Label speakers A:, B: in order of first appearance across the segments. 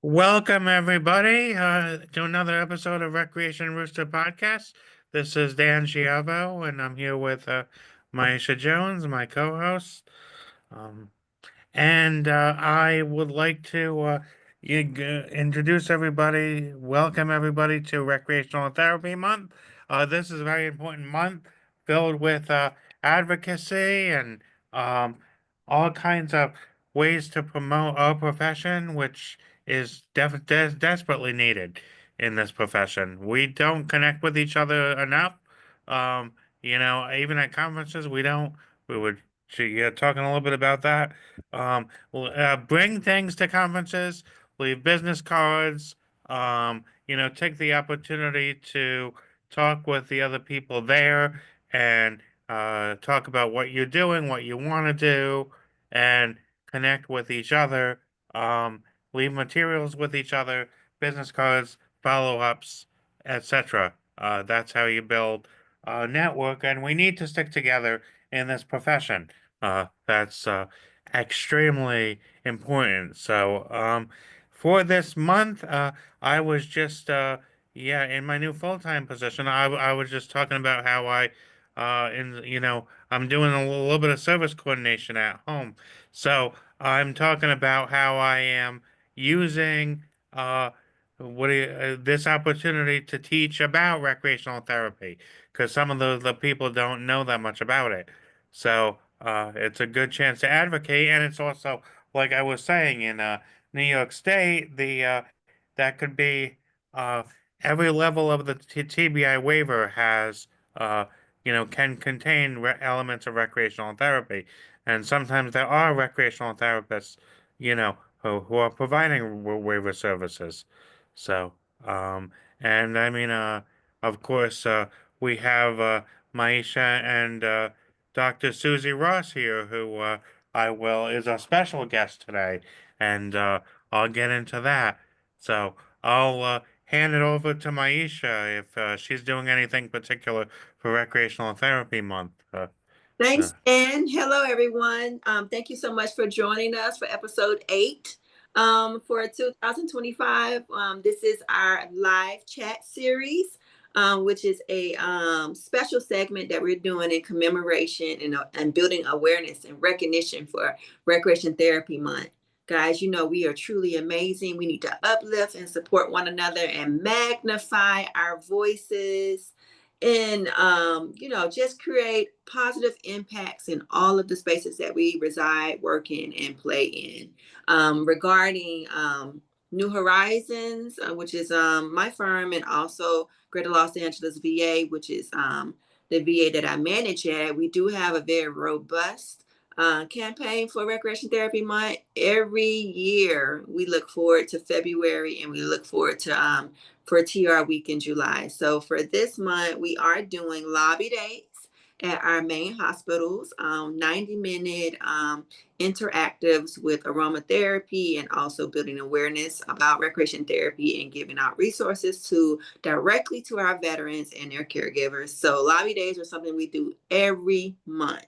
A: Welcome, everybody, to another episode of Recreation Rooster Podcast. This is Dan Giavo, and I'm here with Maisha Jones, my co host. Um, and I would like to introduce everybody, welcome everybody to Recreational Therapy Month. This is a very important month filled with advocacy and um, all kinds of ways to promote our profession, which is desperately needed in this profession. We don't connect with each other enough. Um, even at conferences, we don't. We were talking a little bit about that. Bring things to conferences, leave business cards, take the opportunity to talk with the other people there and talk about what you're doing, what you want to do, and connect with each other. Um, leave materials with each other, business cards, follow ups, etc. That's how you build a network, and we need to stick together in this profession. That's extremely important. For this month, I was just, in my new full time position, I was just talking about how I'm doing a little bit of service coordination at home. So I'm talking about how I am using, this opportunity to teach about recreational therapy because some of the people don't know that much about it. So it's a good chance to advocate, and it's also like I was saying in New York State, the that could be uh, every level of the TBI waiver has can contain elements of recreational therapy, and sometimes there are recreational therapists, who are providing waiver services. So um, and I mean, of course, we have Maisha and Dr. Suzy Ross here, who I will is a special guest today, and I'll get into that. So I'll hand it over to Maisha if she's doing anything particular for Recreational Therapy Month. Uh,
B: Thanks, Dan. Hello, everyone. Thank you so much for joining us for episode 8 for 2025. This is our live chat series, which is a special segment that we're doing in commemoration and building awareness and recognition for Recreation Therapy Month. Guys, we are truly amazing. We need to uplift and support one another and magnify our voices and just create positive impacts in all of the spaces that we reside, work in, and play in. Regarding New Horizons, which is my firm, and also Greater Los Angeles VA, which is the VA that I manage at, we do have a very robust campaign for Recreation Therapy Month. Every year, we look forward to February, and we look forward to for TR Week in July. So for this month, we are doing lobby dates at our main hospitals, 90-minute interactives with aromatherapy, and also building awareness about recreation therapy and giving out resources to directly to our veterans and their caregivers. So lobby days are something we do every month.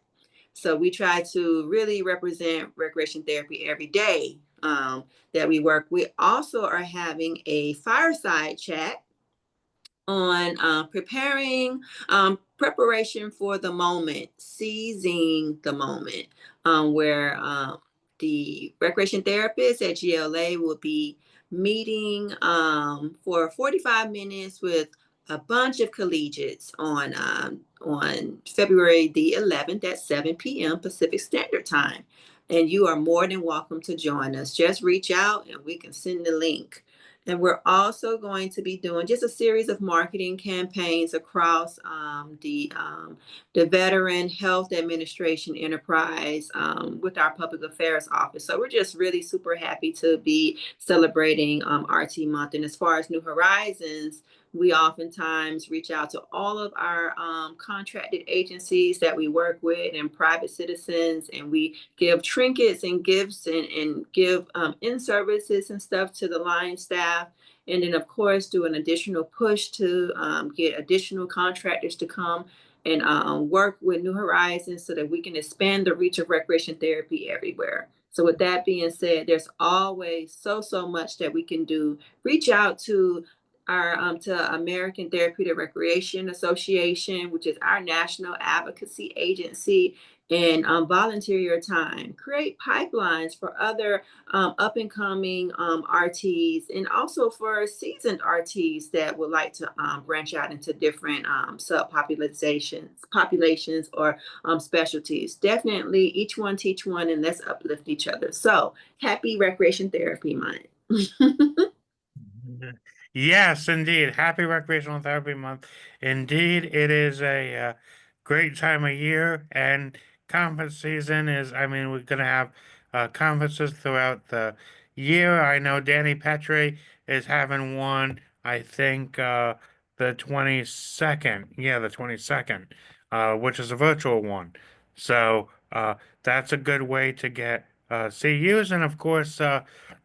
B: So we try to really represent recreation therapy every day that we work. We also are having a fireside chat on preparing preparation for the moment, seizing the moment, where the recreation therapist at GLA will be meeting for 45 minutes with a bunch of collegiates on February the 11th at 7 p.m. Pacific Standard Time. And you are more than welcome to join us. Just reach out and we can send the link. And we're also going to be doing just a series of marketing campaigns across the Veteran Health Administration enterprise with our public affairs office. So we're just really super happy to be celebrating RT Month. And as far as New Horizons, we oftentimes reach out to all of our contracted agencies that we work with and private citizens, and we give trinkets and gifts and give in-services and stuff to the line staff. And then, of course, do an additional push to get additional contractors to come and work with New Horizons so that we can expand the reach of recreation therapy everywhere. So with that being said, there's always so much that we can do. Reach out to our to American Therapeutic Recreation Association, which is our national advocacy agency, and volunteer your time. Create pipelines for other up and coming RTs, and also for seasoned RTs that would like to branch out into different populations or specialties. Definitely, each one teach one, and let's uplift each other. So happy Recreation Therapy Month.
A: Yes, indeed. Happy Recreational Therapy Month. Indeed, it is a great time of year, and conference season is, I mean, we're going to have conferences throughout the year. I know Danny Petrie is having one, I think, the 22nd. Yeah, the 22nd, which is a virtual one. So that's a good way to get CUs, and of course,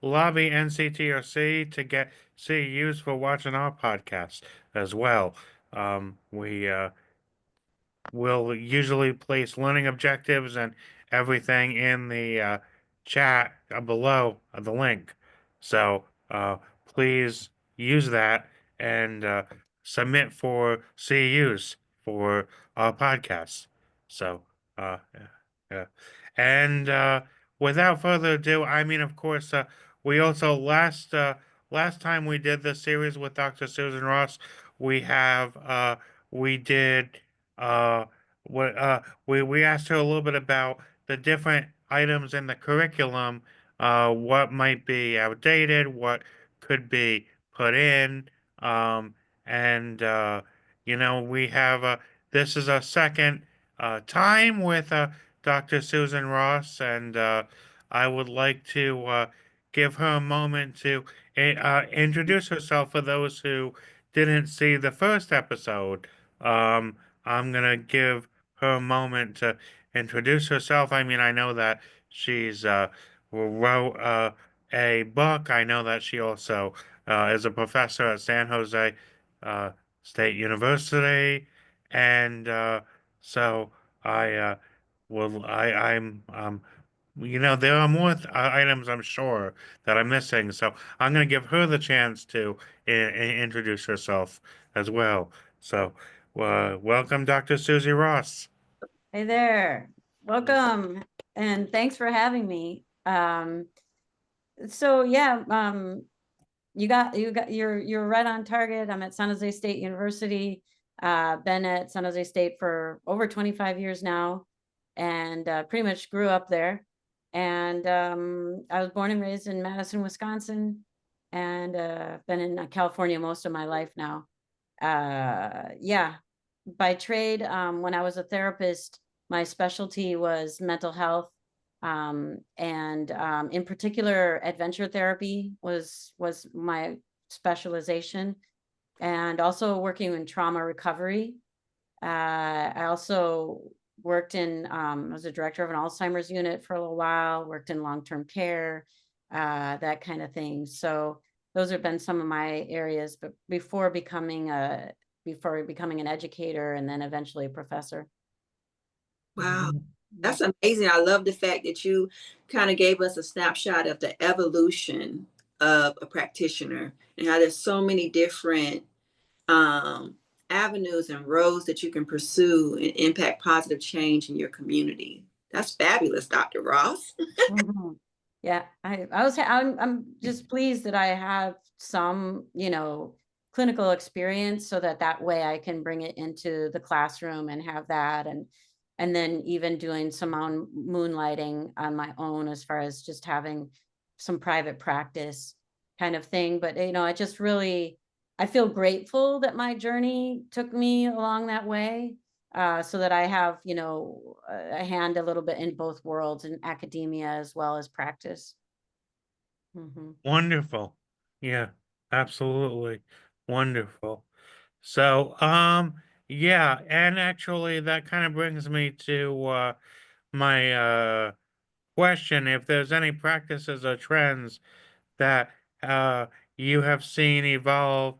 A: lobby NCTRC to get CUs for watching our podcast as well. We will usually place learning objectives and everything in the chat below the link. So please use that and submit for CUs for our podcast. So, yeah. Yeah. And without further ado, I mean, of course, we also last time we did the series with Dr. Susan Ross, we have we did uh, what we asked her a little bit about the different items in the curriculum, what might be outdated, what could be put in, um, and we have this is our second time with Dr. Susan Ross, and I would like to give her a moment to introduce herself for those who didn't see the first episode. I'm gonna give her a moment to introduce herself. I mean, I know that she's wrote a book. I know that she also is a professor at San Jose uh, State University, and so I I'm there are more items I'm sure that I'm missing. So I'm going to give her the chance to introduce herself as well. So welcome, Dr. Suzy Ross.
C: Hey there, welcome, and thanks for having me. So yeah, you're right on target. I'm at San Jose State University. Been at San Jose State for over 25 years now, and pretty much grew up there. And I was born and raised in Madison, Wisconsin, and been in California most of my life now. Yeah, by trade, when I was a therapist, my specialty was mental health, and in particular, adventure therapy was my specialization, and also working in trauma recovery. I also worked in, I was a director of an Alzheimer's unit for a little while, worked in long-term care, that kind of thing. So those have been some of my areas, but before becoming an educator and then eventually a professor.
B: Wow. That's amazing. I love the fact that you kind of gave us a snapshot of the evolution of a practitioner and how there's so many different avenues and roads that you can pursue and impact positive change in your community. That's fabulous, Dr. Ross.
C: Mhm. Yeah, I'm just pleased that I have some, clinical experience so that way I can bring it into the classroom and have that, and then even doing some moonlighting on my own as far as just having some private practice kind of thing. But I just really, I feel grateful that my journey took me along that way, so that I have, a hand a little bit in both worlds, in academia as well as practice. Mhm.
A: Wonderful. Yeah, absolutely. Wonderful. So, yeah, and actually that kind of brings me to my question. If there's any practices or trends that you have seen evolve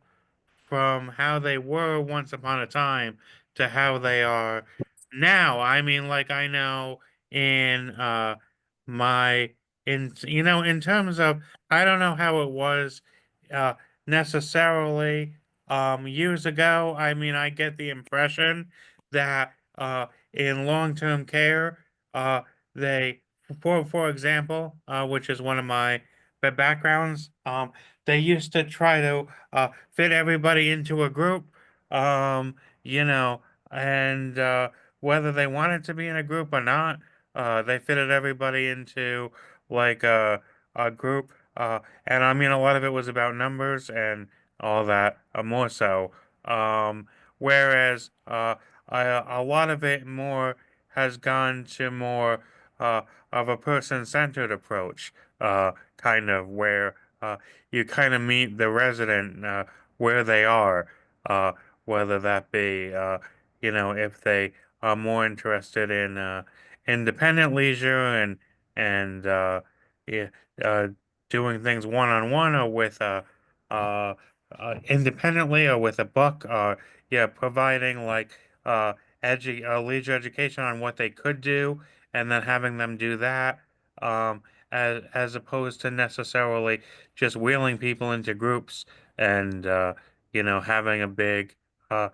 A: from how they were once upon a time to how they are now. I mean, like I know in my in terms of, I don't know how it was uh, necessarily years ago. I mean, I get the impression that in long-term care, they, for example, which is one of my backgrounds, they used to try to fit everybody into a group, um, you know, and whether they wanted to be in a group or not, they fitted everybody into like a group, and I mean a lot of it was about numbers and all that, more so. Um, Whereas a lot of it more has gone to more uh, of a person-centered approach, kind of where you kind of meet the resident where they are, uh, whether that be if they are more interested in independent leisure and yeah, uh, doing things one on one or with uh, independently or with a book, or yeah, providing like leisure education on what they could do, and then having them do that, as opposed to necessarily just wheeling people into groups and having a big uh,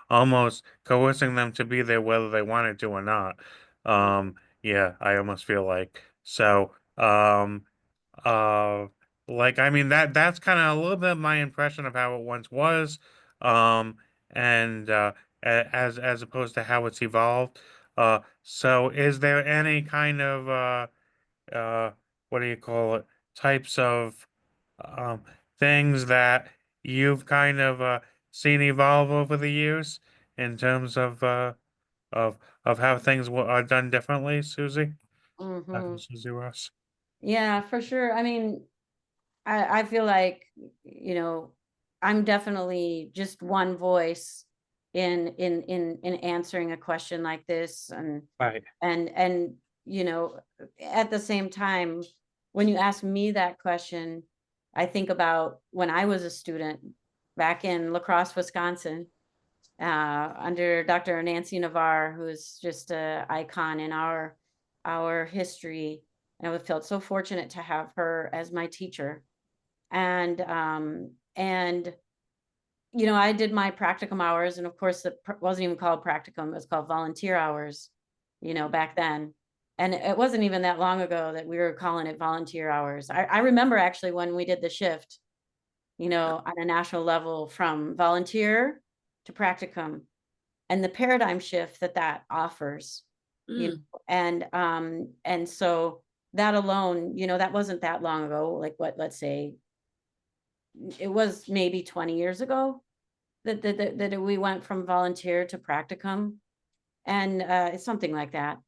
A: almost coercing them to be there whether they wanted to or not. Yeah, I almost feel like so. Uh, like I mean that's kind of a little bit my impression of how it once was, and as opposed to how it's evolved. So is there any kind of uh, what do you call it? Types of um things that you've kind of seen evolve over the years in terms of how things are done differently, Susie?
C: Hmm.
A: Susie Ross.
C: Yeah, for sure. I mean, I feel like, you know, I'm definitely just one voice in answering a question like this.
A: Right.
C: And you know, at the same time, when you ask me that question, I think about when I was a student back in La Crosse, Wisconsin, under Dr. Nancy Navarre, who's just a icon in our history. And I felt so fortunate to have her as my teacher. And you know, I did my practicum hours, and of course it wasn't even called practicum, it was called volunteer hours, you know, back then. And it wasn't even that long ago that we were calling it volunteer hours. I remember actually when we did the shift, you know, on a national level from volunteer to practicum, and the paradigm shift that that offers, you
B: Mm.
C: know. And so that alone, you know, that wasn't that long ago, like what, let's say it was maybe 20 years ago that we went from volunteer to practicum, and it's something like that.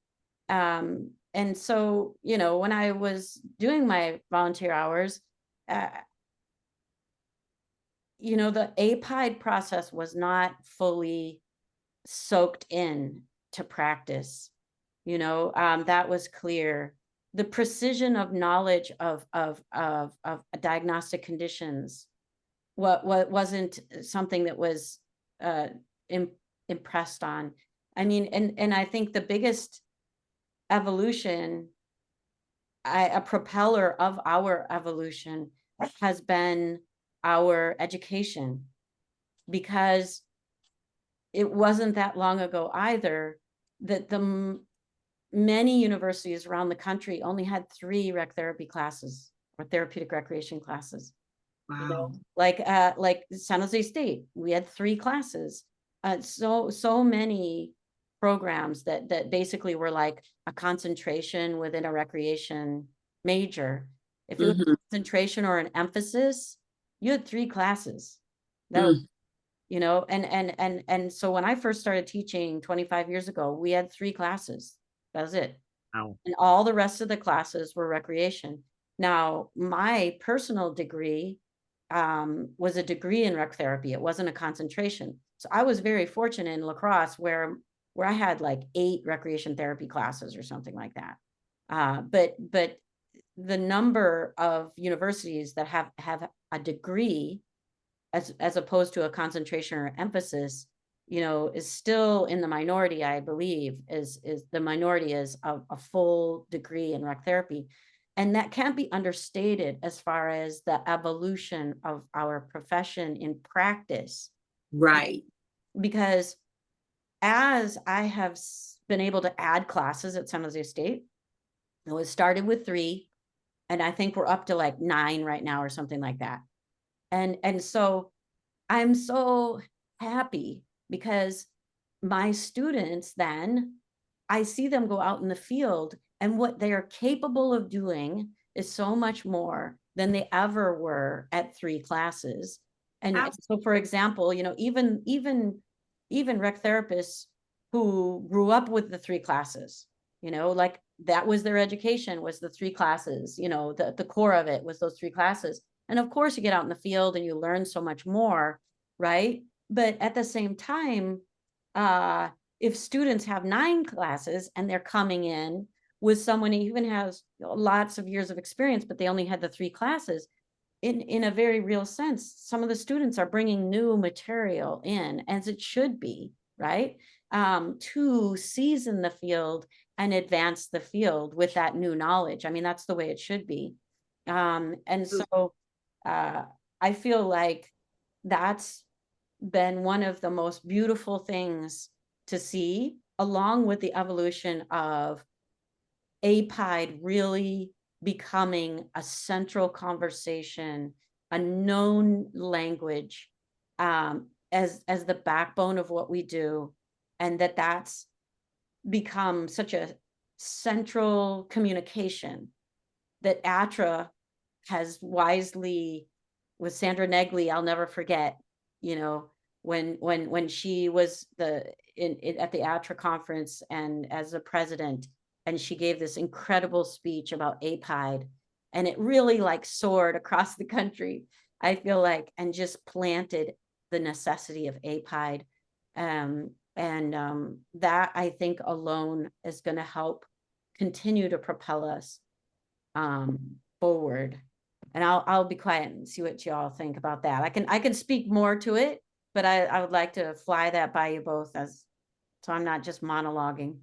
C: And so, you know, when I was doing my volunteer hours, uh, you know, the APIDE process was not fully soaked in to practice. You know, that was clear. The precision of knowledge of diagnostic conditions, what wasn't something that was uh, im- impressed on. I mean, and I think the biggest evolution, a propeller of our evolution, has been our education, because it wasn't that long ago either that many universities around the country only had 3 rec therapy classes or therapeutic recreation classes. You know,
B: Wow.
C: like San Jose State, we had 3 classes. So many programs that basically were like a concentration within a recreation major. If it was
B: Mm-hmm.
C: concentration or an emphasis, you had 3 classes. That was,
B: Mm.
C: you know, and so when I first started teaching 25 years ago, we had 3 classes. That was it.
A: Wow.
C: And all the rest of the classes were recreation. Now, my personal degree was a degree in rec therapy. It wasn't a concentration. So I was very fortunate in La Crosse where I had like 8 recreation therapy classes or something like that. But the number of universities that have a degree as opposed to a concentration or emphasis, you know, is still in the minority. I believe is the minority is a full degree in rec therapy. And that can't be understated as far as the evolution of our profession in practice.
B: Right.
C: Because as I have been able to add classes at San Jose State, it was started with 3, and I think we're up to like 9 right now or something like that. And so I'm so happy because my students then, I see them go out in the field, and what they are capable of doing is so much more than they ever were at 3 classes. And so, for example, you know, even rec therapists who grew up with the 3 classes, you know, like that was their education, was the 3 classes, you know, the core of it was those 3 classes. And of course, you get out in the field and you learn so much more, right? But at the same time, if students have 9 classes and they're coming in with someone who even has lots of years of experience, but they only had the 3 classes, in a very real sense, some of the students are bringing new material in, as it should be, right? To season the field and advance the field with that new knowledge. I mean, that's the way it should be. And so I feel like that's been one of the most beautiful things to see, along with the evolution of APIDE really becoming a central conversation, a known language, as the backbone of what we do, and that's become such a central communication that ATRA has wisely, with Sandra Negley, I'll never forget, you know, when she was at the ATRA conference and as a president, and she gave this incredible speech about APIDE, and it really like soared across the country, I feel like, and just planted the necessity of APIDE. That I think alone is going to help continue to propel us forward. And I'll be quiet and see what y'all think about that. I can speak more to it, but I would like to fly that by you both, so I'm not just monologuing.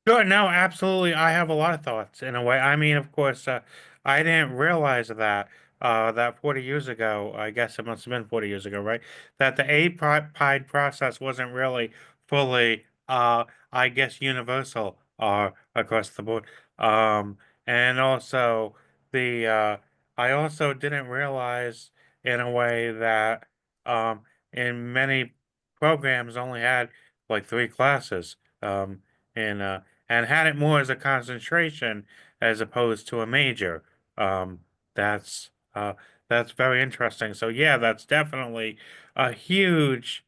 A: Sure, no, absolutely. I have a lot of thoughts in a way. I mean, of course, I didn't realize that 40 years ago, I guess it must have been 40 years ago, right? That the APIDE process wasn't really fully, I guess, universal across the board. And also I also didn't realize in a way that in many programs only had like 3 classes. In and had it more as a concentration as opposed to a major. Um, that's uh, that's very interesting. So yeah, that's definitely a huge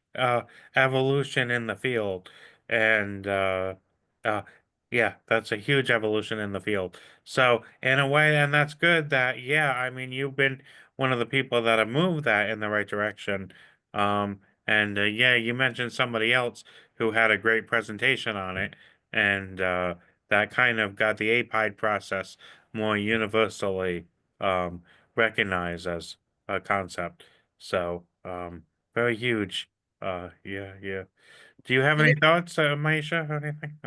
A: evolution in the field, and uh, yeah, that's a huge evolution in the field. So in a way, and that's good. That yeah, I mean, you've been one of the people that have moved that in the right direction. And yeah, you mentioned somebody else who had a great presentation on it, and that kind of got the APIDE process more universally recognized as a concept. So very huge. Yeah, yeah. Do you have
B: And
A: any thoughts, Maisha, or anything?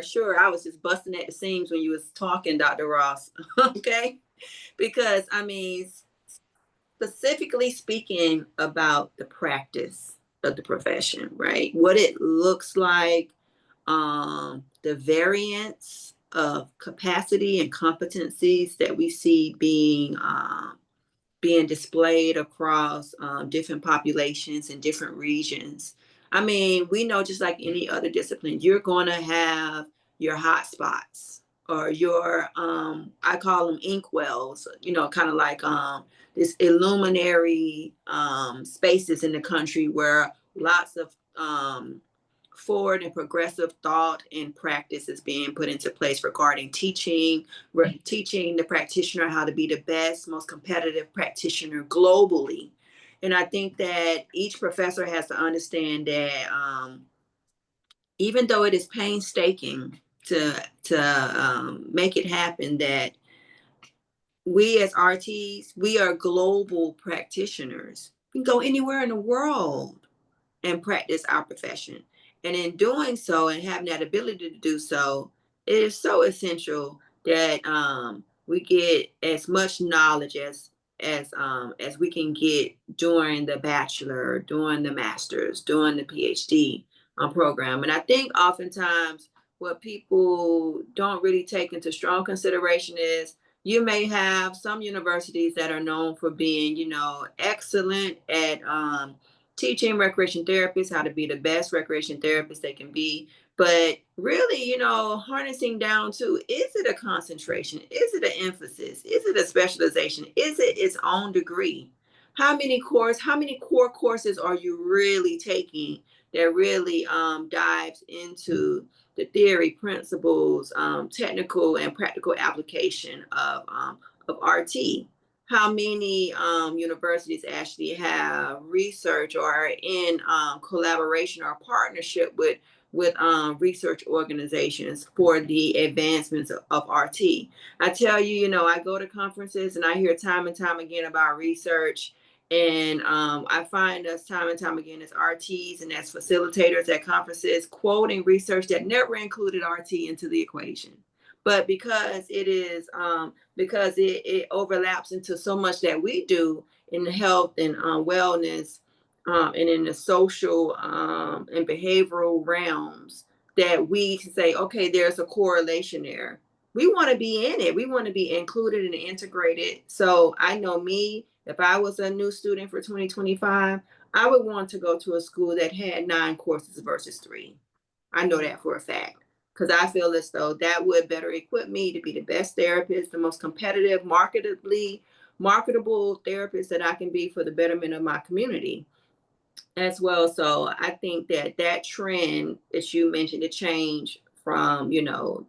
B: sure. I was just busting at the seams when you was talking, Dr. Ross. Okay. Because I mean, specifically speaking about the practice of the profession, right? What it looks like, the variance of capacity and competencies that we see being displayed across different populations in different regions. I mean, we know just like any other discipline, you're going to have your hot spots or your, I call them inkwells, you know, kind of like this illuminary spaces in the country where lots of forward and progressive thought and practice is being put into place regarding teaching the practitioner how to be the best, most competitive practitioner globally. And I think that each professor has to understand that even though it is painstaking to make it happen, that we as RTs, we are global practitioners. We can go anywhere in the world and practice our profession. And in doing so and having that ability to do so, it is so essential that we get as much knowledge as we can get during the bachelor, during the master's, during the PhD program. And I think oftentimes what people don't really take into strong consideration is you may have some universities that are known for being, excellent at teaching recreation therapists how to be the best recreation therapists they can be. But really, harnessing down to, is it a concentration? Is it an emphasis? Is it a specialization? Is it its own degree? How many core courses are you really taking that really dives into the theory, principles, technical and practical application of RT? How many universities actually have research or are in collaboration or partnership with research organizations for the advancements of RT? I tell you, I go to conferences and I hear time and time again about research. And I find us time and time again as RTs and as facilitators at conferences quoting research that never included RT into the equation. But because it overlaps into so much that we do in the health and wellness and in the social and behavioral realms, that we say, okay, there's a correlation there. We want to be in it. We want to be included and integrated. So I know me, if I was a new student for 2025, I would want to go to a school that had 9 courses versus 3. I know that for a fact, because I feel as though that would better equip me to be the best therapist, the most competitive, marketable therapist that I can be for the betterment of my community as well. So I think that trend that you mentioned, the change from,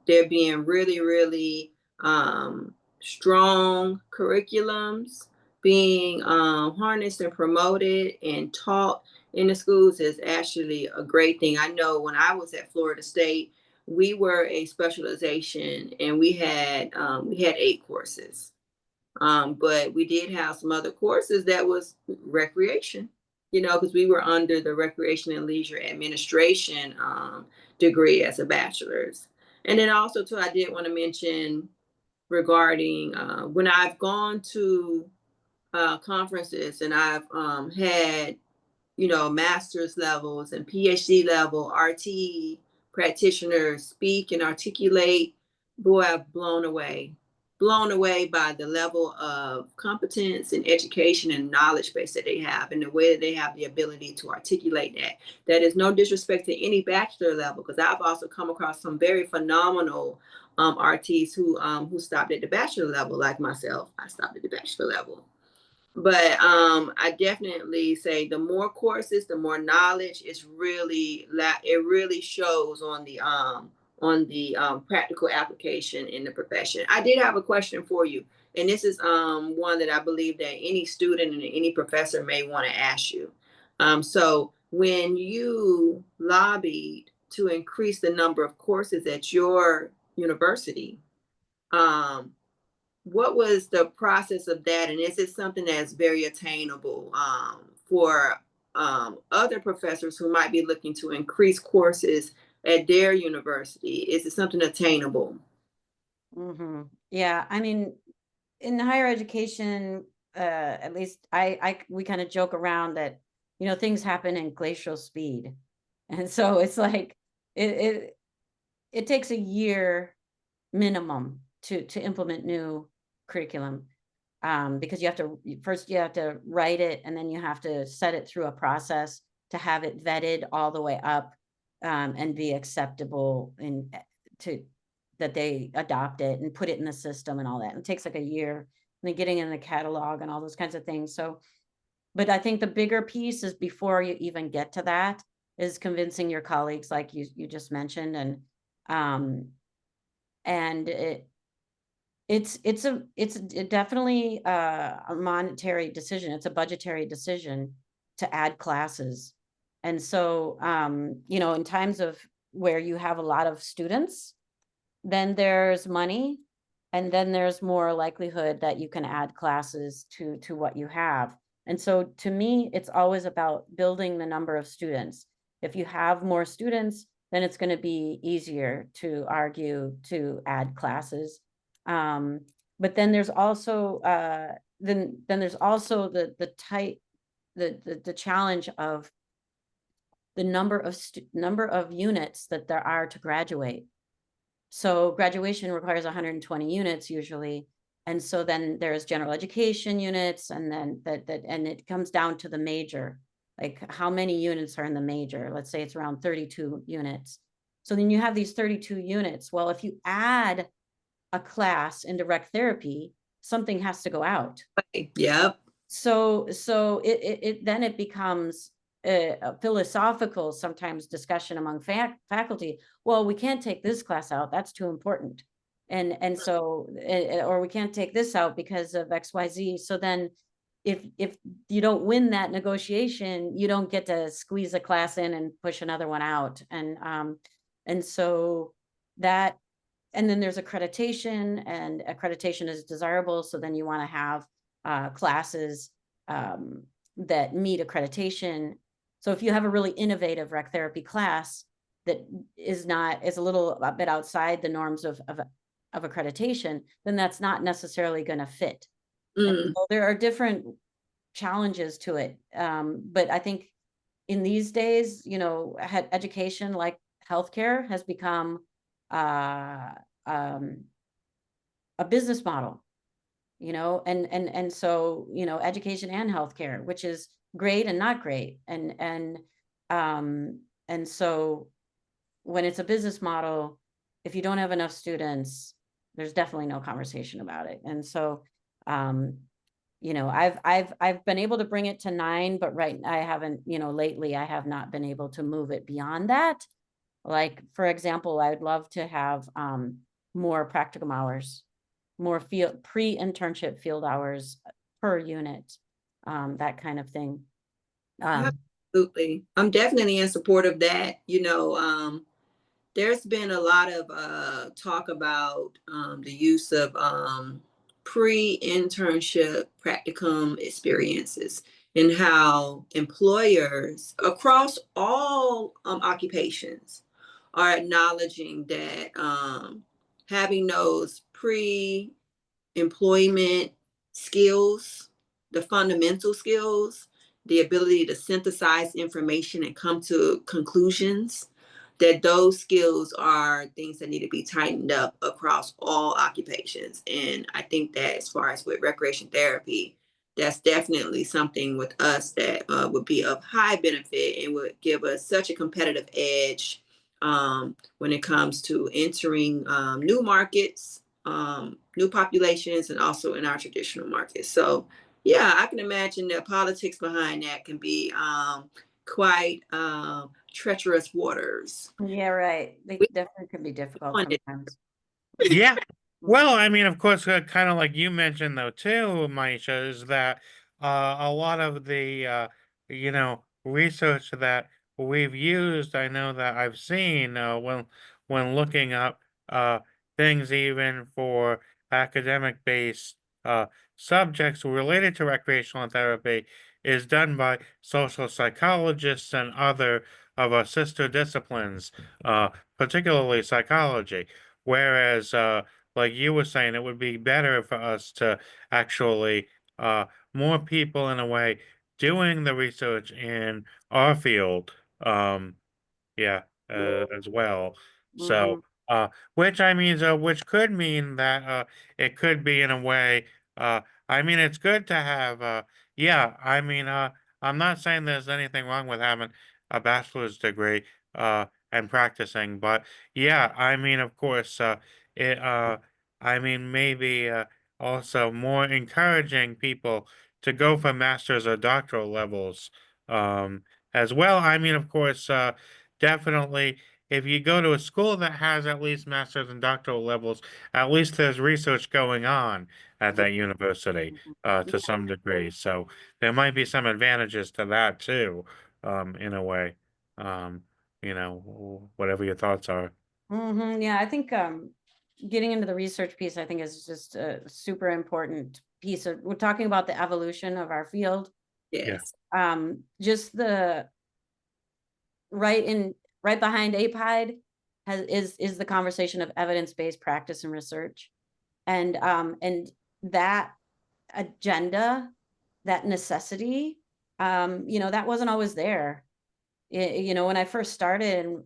B: there being really, really strong curriculums being harnessed and promoted and taught in the schools is actually a great thing. I know when I was at Florida State, we were a specialization and we had 8 courses. But we did have some other courses that was recreation, because we were under the Recreation and Leisure Administration degree as a bachelor's. And then also, too, I did want to mention regarding when I've gone to conferences and I've had master's levels and PhD level RT practitioners speak and articulate. Boy, I've blown away by the level of competence and education and knowledge base that they have and the way that they have the ability to articulate that. That is no disrespect to any bachelor level, because I've also come across some very phenomenal RTs who stopped at the bachelor level, like myself. I stopped at the bachelor level. But I definitely say the more courses, the more knowledge. It really shows on the practical application in the profession. I did have a question for you, and this is one that I believe that any student and any professor may want to ask you. So when you lobbied to increase the number of courses at your university, what was the process of that? And is it something that's very attainable for other professors who might be looking to increase courses at their university? Is it something attainable?
C: Mm-hmm. Yeah, I mean, in higher education, at least we kind of joke around that, things happen in glacial speed. And so it's like, it takes a year minimum to implement new curriculum, because you have to write it, and then you have to set it through a process to have it vetted all the way up, and be acceptable to that they adopt it and put it in the system and all that. And it takes like a year, and then getting in the catalog and all those kinds of things. So, but I think the bigger piece is, before you even get to that, is convincing your colleagues, like you just mentioned, and it's definitely a monetary decision. It's a budgetary decision to add classes. And so, in times of where you have a lot of students, then there's money, and then there's more likelihood that you can add classes to what you have. And so to me, it's always about building the number of students. If you have more students, then it's going to be easier to argue to add classes. But then there's also then there's also the challenge of the number of units that there are to graduate. So graduation requires 120 units usually. And so then there's general education units, and then and it comes down to the major, like how many units are in the major. Let's say it's around 32 units. So then you have these 32 units. Well, if you add a class in direct therapy, something has to go out.
B: Yep.
C: So it becomes a philosophical sometimes discussion among faculty. Well, we can't take this class out, that's too important, and so or we can't take this out because of XYZ. So then if you don't win that negotiation, you don't get to squeeze a class in and push another one out. And so that, and then there's accreditation, and accreditation is desirable. So then you want to have classes that meet accreditation. So if you have a really innovative rec therapy class that is a bit outside the norms of accreditation, then that's not necessarily going to fit. And so there are different challenges to it. But I think in these days, education, like healthcare, has become a business model, and so, education and healthcare, which is great and not great. And so when it's a business model, if you don't have enough students, there's definitely no conversation about it. And so, I've been able to bring it to 9, but I haven't, lately I have not been able to move it beyond that. Like, for example, I would love to have more practicum hours, more pre-internship field hours per unit, that kind of thing.
B: Absolutely. I'm definitely in support of that. There's been a lot of talk about the use of pre-internship practicum experiences, and how employers across all occupations are acknowledging that having those pre-employment skills, the fundamental skills, the ability to synthesize information and come to conclusions, that those skills are things that need to be tightened up across all occupations. And I think that as far as with recreation therapy, that's definitely something with us that would be of high benefit and would give us such a competitive edge when it comes to entering new markets, new populations, and also in our traditional markets. So yeah, I can imagine the politics behind that can be quite treacherous waters.
C: Yeah, right. They definitely can be difficult sometimes.
A: Yeah. Well, I mean, of course, kind of like you mentioned, though, too, Maisha, is that a lot of the, research that we've used, I know that I've seen when looking up things even for academic-based subjects related to recreational therapy, is done by social psychologists and other of our sister disciplines, particularly psychology. Whereas, like you were saying, it would be better for us to actually, more people in a way doing the research in our field, yeah, as well. So, which I mean, which could mean that it could be in a way. I mean, it's good to have. Yeah, I mean, I'm not saying there's anything wrong with having a bachelor's degree and practicing, but yeah, I mean, of course, it. I mean, maybe also more encouraging people to go for master's or doctoral levels as well. I mean, of course. Definitely, if you go to a school that has at least master's and doctoral levels, at least there's research going on at that university to some degree. So there might be some advantages to that too, in a way. Um, whatever your thoughts are.
C: Yeah, I think getting into the research piece, I think, is just a super important piece of, we're talking about the evolution of our field.
B: Yes.
C: Just the right behind APIDE is the conversation of evidence-based practice and research. And that agenda, that necessity, that wasn't always there. When I first started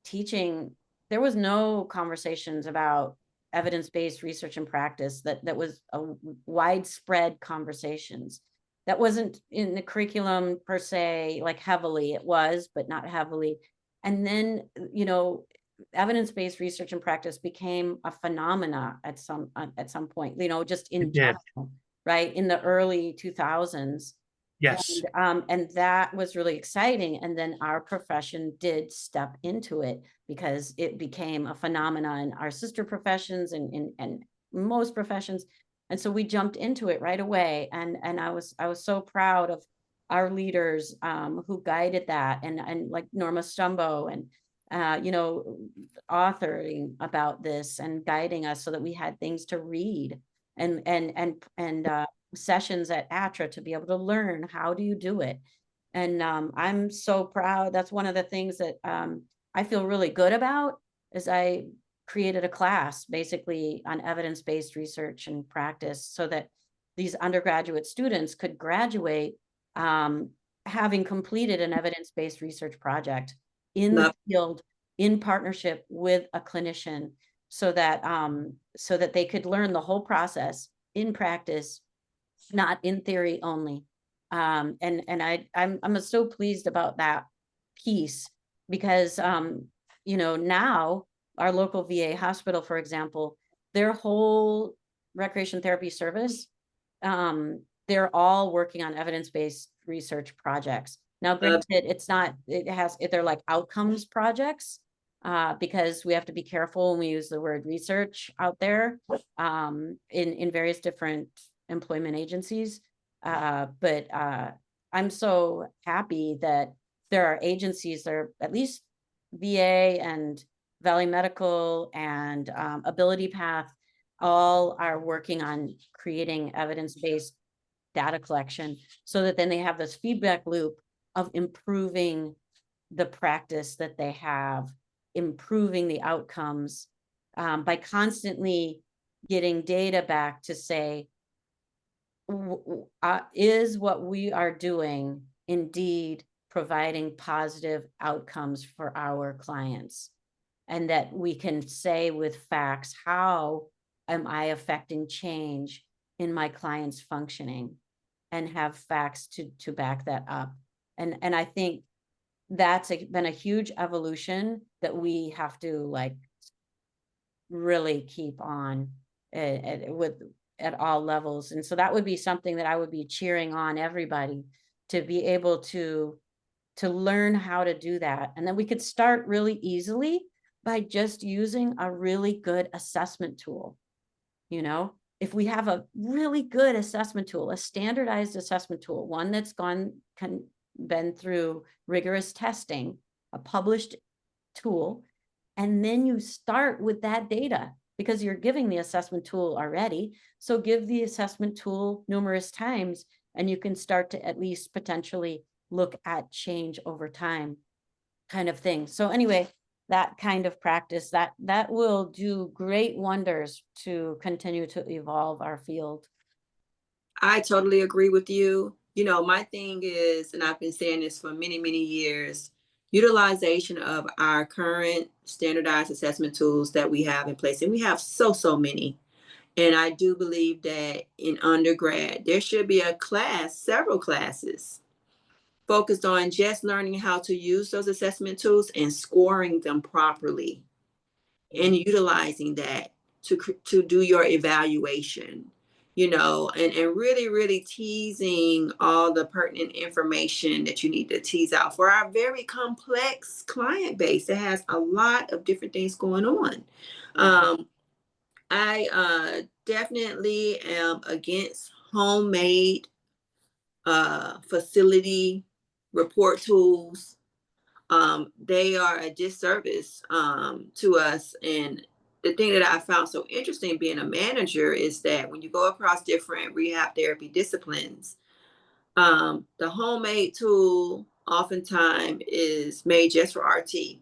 C: teaching, there was no conversations about evidence-based research and practice that was a widespread conversations. That wasn't in the curriculum per se, like heavily. It was, but not heavily. And then, evidence-based research and practice became a phenomena at some point, just in general, right? In the early 2000s.
A: Yes.
C: And that was really exciting. And then our profession did step into it because it became a phenomenon in our sister professions and most professions. And so we jumped into it right away. And I was so proud of our leaders who guided that, and like Norma Stumbo, and authoring about this and guiding us so that we had things to read and sessions at ATRA to be able to learn how do you do it. And I'm so proud. That's one of the things that I feel really good about, is I created a class basically on evidence-based research and practice so that these undergraduate students could graduate having completed an evidence-based research project in the field in partnership with a clinician, so that they could learn the whole process in practice, not in theory only. I'm so pleased about that piece, because now our local VA hospital, for example, their whole recreation therapy service, they're all working on evidence-based research projects. Now, granted, they're like outcomes projects, because we have to be careful when we use the word research out there in various different employment agencies. But I'm so happy that there are agencies, there are at least VA and Valley Medical and Ability Path, all are working on creating evidence-based data collection, so that then they have this feedback loop of improving the practice that they have, improving the outcomes by constantly getting data back to say, is what we are doing indeed providing positive outcomes for our clients? And that we can say with facts, how am I affecting change in my client's functioning, and have facts to back that up. And I think that's been a huge evolution that we have to really keep on at all levels. And so that would be something that I would be cheering on everybody to be able to learn how to do that. And then we could start really easily by just using a really good assessment tool. If we have a really good assessment tool, a standardized assessment tool, one that's been through rigorous testing, a published tool, and then you start with that data, because you're giving the assessment tool already. So give the assessment tool numerous times, and you can start to at least potentially look at change over time, kind of thing. So anyway, that kind of practice that will do great wonders to continue to evolve our field.
B: I totally agree with you. My thing is, and I've been saying this for many, many years, utilization of our current standardized assessment tools that we have in place. And we have so many. And I do believe that in undergrad, there should be a class, several classes, focused on just learning how to use those assessment tools and scoring them properly, and utilizing that to do your evaluation, and really, really teasing all the pertinent information that you need to tease out for our very complex client base that has a lot of different things going on. I definitely am against homemade facility report tools. They are a disservice to us. And the thing that I found so interesting being a manager is that when you go across different rehab therapy disciplines, the homemade tool oftentimes is made just for RT.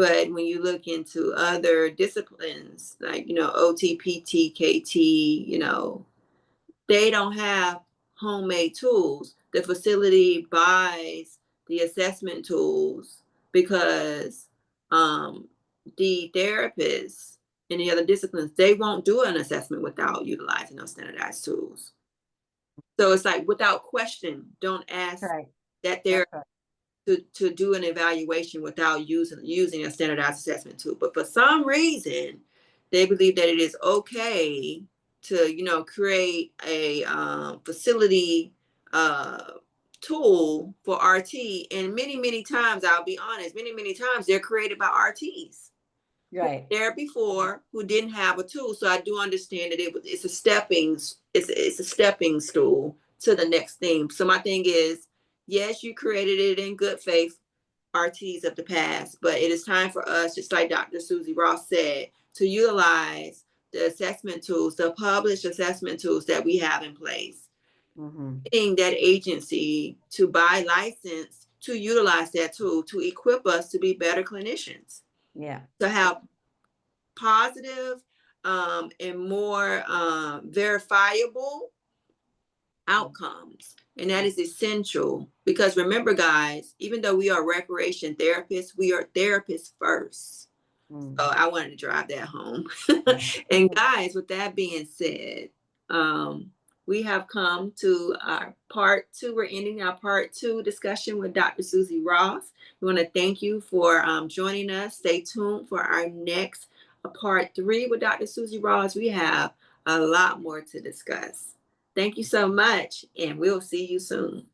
B: But when you look into other disciplines, like, OT, PT, KT, they don't have homemade tools. The facility buys the assessment tools because the therapists in the other disciplines, they won't do an assessment without utilizing those standardized tools. So it's like, without question, don't ask
C: Right.
B: that they're
C: That's right.
B: to do an evaluation without using a standardized assessment tool. But for some reason, they believe that it is okay to create a facility tool for RT. And many times, I'll be honest, many times they're created by RTs
C: Right.
B: there before who didn't have a tool. So I do understand that it's a stepping stool to the next thing. So my thing is, yes, you created it in good faith, RTs of the past, but it is time for us, just like Dr. Suzy Ross said, to utilize the assessment tools, the published assessment tools that we have in place. Getting that agency to buy license to utilize that tool to equip us to be better clinicians.
C: Yeah.
B: To have positive and more verifiable outcomes. And that is essential because remember, guys, even though we are recreation therapists, we are therapists first. So I wanted to drive that home. And guys, with that being said, we have come to our part two. We're ending our part two discussion with Dr. Suzy Ross. We want to thank you for joining us. Stay tuned for our next part three with Dr. Suzy Ross. We have a lot more to discuss. Thank you so much, and we'll see you soon.